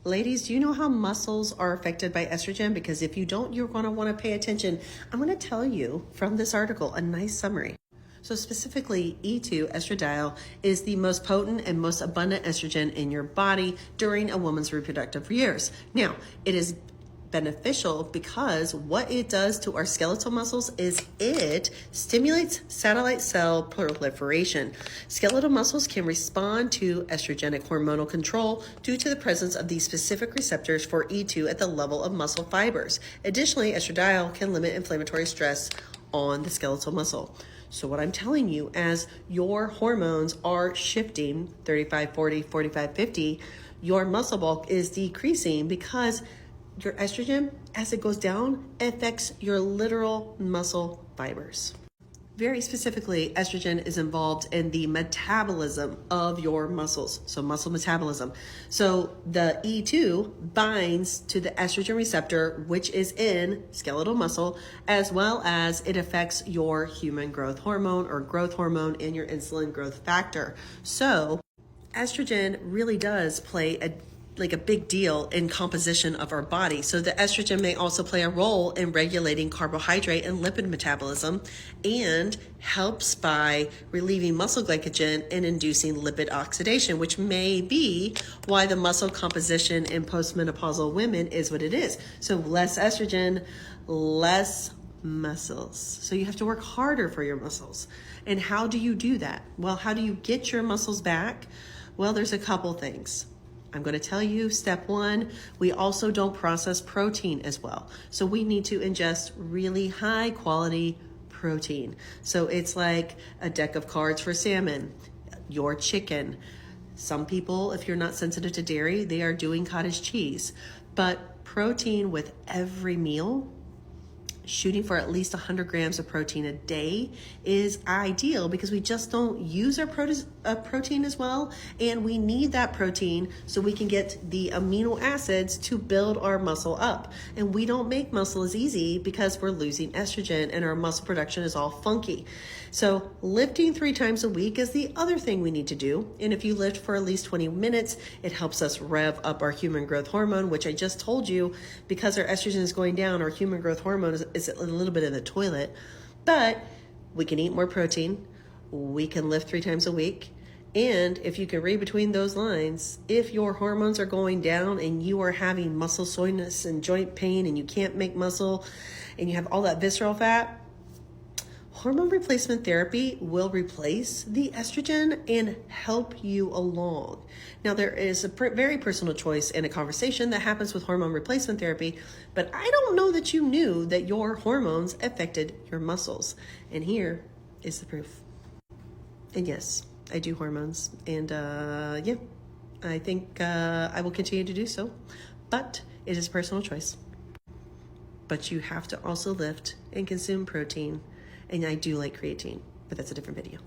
Ladies, do you know how muscles are affected by estrogen? Because if you don't, you're going to want to pay attention. I'm going to tell you from this article a nice summary. So specifically, E2 estradiol is the most potent and most abundant estrogen in your body during a woman's reproductive years. Now, it is beneficial because what it does to our skeletal muscles is it stimulates satellite cell proliferation. Skeletal muscles can respond to estrogenic hormonal control due to the presence of these specific receptors for E2 at the level of muscle fibers. Additionally, estradiol can limit inflammatory stress on the skeletal muscle. So what I'm telling you, as your hormones are shifting 35, 40, 45, 50, your muscle bulk is decreasing because your estrogen, as it goes down, affects your literal muscle fibers. Very specifically, estrogen is involved in the metabolism of your muscles, so muscle metabolism. So the E2 binds to the estrogen receptor, which is in skeletal muscle, as well as it affects your human growth hormone or growth hormone and your insulin growth factor. So estrogen really does play a big deal in composition of our body. So the estrogen may also play a role in regulating carbohydrate and lipid metabolism and helps by relieving muscle glycogen and inducing lipid oxidation, which may be why the muscle composition in postmenopausal women is what it is. So less estrogen, less muscles. So you have to work harder for your muscles. And how do you do that? Well, how do you get your muscles back? Well, there's a couple things. I'm going to tell you, step one, we also don't process protein as well. So we need to ingest really high quality protein. So it's like a deck of cards for salmon, your chicken. Some people, if you're not sensitive to dairy, they are doing cottage cheese. But protein with every meal, shooting for at least 100 grams of protein a day is ideal because we just don't use our protein as well. And we need that protein so we can get the amino acids to build our muscle up. And we don't make muscle as easy because we're losing estrogen and our muscle production is all funky. So lifting 3 times a week is the other thing we need to do. And if you lift for at least 20 minutes, it helps us rev up our human growth hormone, which I just told you, because our estrogen is going down, our human growth hormone is a little bit in the toilet. But we can eat more protein. We can lift 3 times a week. And if you can read between those lines, if your hormones are going down and you are having muscle soreness and joint pain and you can't make muscle and you have all that visceral fat, hormone replacement therapy will replace the estrogen and help you along. Now, there is a very personal choice and a conversation that happens with hormone replacement therapy, but I don't know that you knew that your hormones affected your muscles. And here is the proof. And yes, I do hormones. And I think I will continue to do so, but it is a personal choice. But you have to also lift and consume protein. And I do like creatine, but that's a different video.